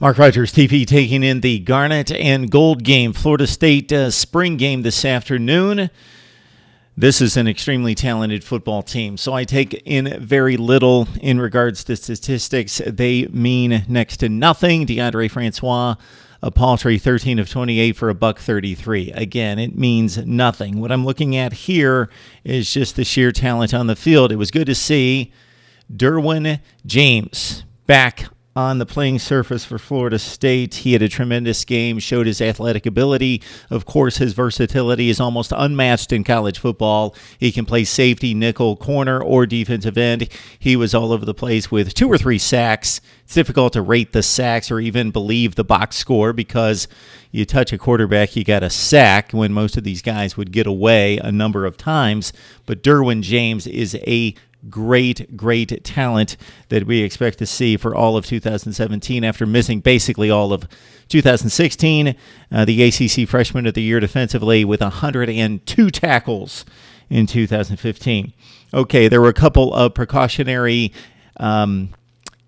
Mark Rogers TV taking in the Garnet and Gold game, Florida State spring game this afternoon. This is an extremely talented football team, so I take in very little in regards to statistics. They mean next to nothing. DeAndre Francois, a paltry 13 of 28 for $133. Again, it means nothing. What I'm looking at here is just the sheer talent on the field. It was good to see Derwin James back on the playing surface for Florida State. He had a tremendous game, showed his athletic ability. Of course, his versatility is almost unmatched in college football. He can play safety, nickel, corner, or defensive end. He was all over the place with 2 or 3 sacks. It's difficult to rate the sacks or even believe the box score because you touch a quarterback, you got a sack when most of these guys would get away a number of times. But Derwin James is a great talent that we expect to see for all of 2017 after missing basically all of 2016. The ACC Freshman of the Year defensively with 102 tackles in 2015. Okay, there were a couple of precautionary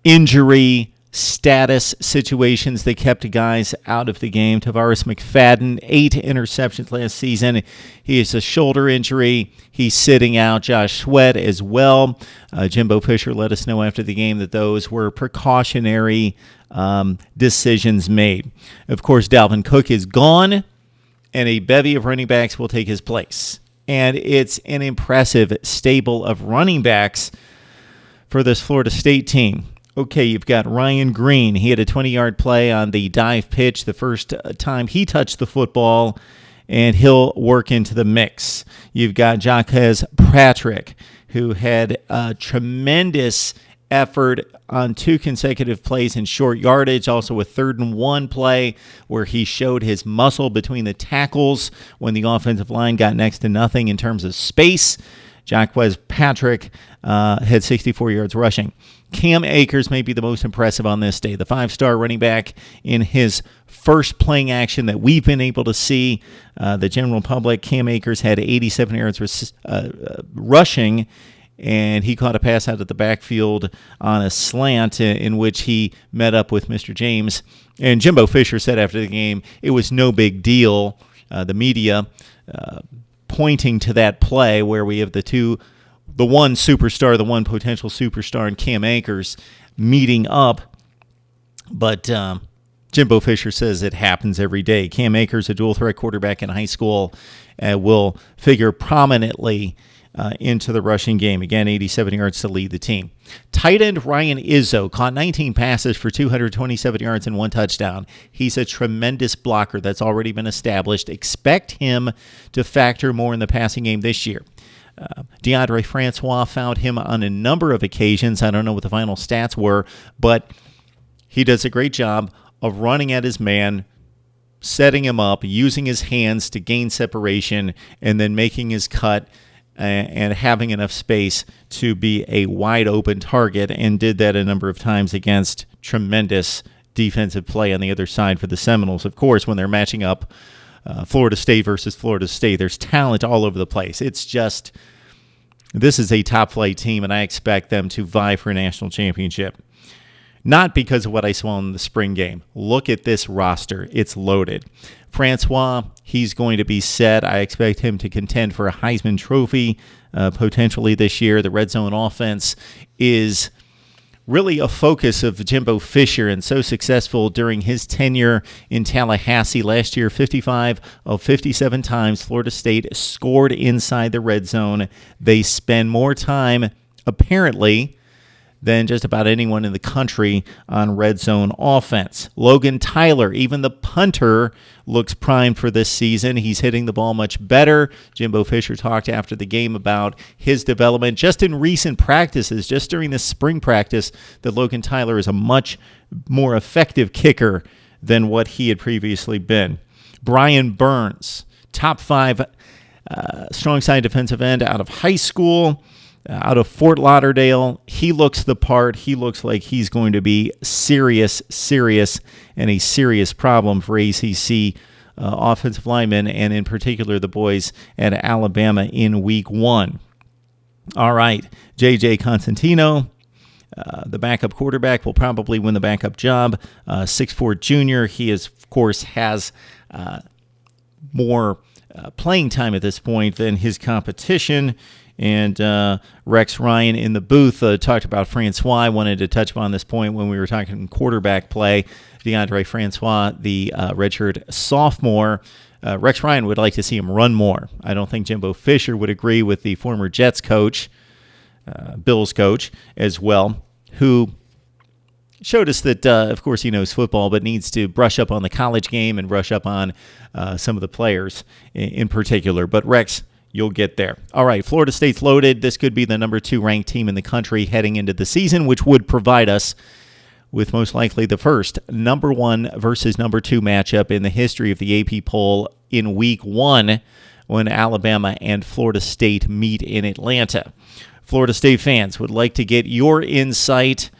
injury status situations that kept guys out of the game. Tavares McFadden, 8 interceptions last season. He has a shoulder injury. He's sitting out. Josh Sweat as well. Jimbo Fisher let us know after the game that those were precautionary decisions made. Of course, Dalvin Cook is gone, and a bevy of running backs will take his place. And it's an impressive stable of running backs for this Florida State team. Okay, you've got Ryan Green. He had a 20-yard play on the dive pitch the first time he touched the football, and he'll work into the mix. You've got Jacques Patrick, who had a tremendous effort on 2 consecutive plays in short yardage, also a 3rd and 1 play where he showed his muscle between the tackles when the offensive line got next to nothing in terms of space. Jacques Patrick had 64 yards rushing. Cam Akers may be the most impressive on this day. The 5-star running back in his first playing action that we've been able to see. The general public, Cam Akers had 87 yards rushing, and he caught a pass out of the backfield on a slant in which he met up with Mr. James. And Jimbo Fisher said after the game, it was no big deal. The media pointing to that play where we have the one superstar, the one potential superstar in Cam Akers meeting up. But Jimbo Fisher says it happens every day. Cam Akers, a dual threat quarterback in high school, will figure prominently into the rushing game. Again, 87 yards to lead the team. Tight end Ryan Izzo caught 19 passes for 227 yards and 1 touchdown. He's a tremendous blocker that's already been established. Expect him to factor more in the passing game this year. DeAndre Francois found him on a number of occasions. I don't know what the final stats were, but he does a great job of running at his man, setting him up, using his hands to gain separation, and then making his cut and having enough space to be a wide-open target, and did that a number of times against tremendous defensive play on the other side for the Seminoles. Of course, when they're matching up Florida State versus Florida State, there's talent all over the place. It's just, this is a top-flight team, and I expect them to vie for a national championship. Not because of what I saw in the spring game. Look at this roster. It's loaded. Francois, he's going to be set. I expect him to contend for a Heisman Trophy potentially this year. The red zone offense is really a focus of Jimbo Fisher, and so successful during his tenure in Tallahassee. Last year, 55 of 57 times Florida State scored inside the red zone. They spend more time, apparently, than just about anyone in the country on red zone offense. Logan Tyler, even the punter, looks primed for this season. He's hitting the ball much better. Jimbo Fisher talked after the game about his development just in recent practices, just during this spring practice, that Logan Tyler is a much more effective kicker than what he had previously been. Brian Burns, top 5 strong side defensive end out of high school, out of Fort Lauderdale. He looks the part. He looks like he's going to be serious, and a serious problem for ACC offensive linemen, and in particular the boys at Alabama in week 1. All right, J.J. Constantino, The backup quarterback will probably win the backup job. 6'4" junior. He is, of course, has more playing time at this point than his competition. And Rex Ryan in the booth talked about Francois. I wanted to touch upon this point when we were talking quarterback play. DeAndre Francois, the redshirt sophomore. Rex Ryan would like to see him run more. I don't think Jimbo Fisher would agree with the former Jets coach, Bills coach as well, who showed us that, of course, he knows football, but needs to brush up on the college game and brush up on some of the players in particular. But Rex, you'll get there. All right, Florida State's loaded. This could be the number 2 ranked team in the country heading into the season, which would provide us with most likely the first number 1 versus number 2 matchup in the history of the AP poll in week 1 when Alabama and Florida State meet in Atlanta. Florida State fans would like to get your insight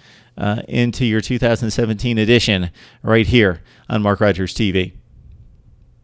into your 2017 edition right here on Mark Rogers TV.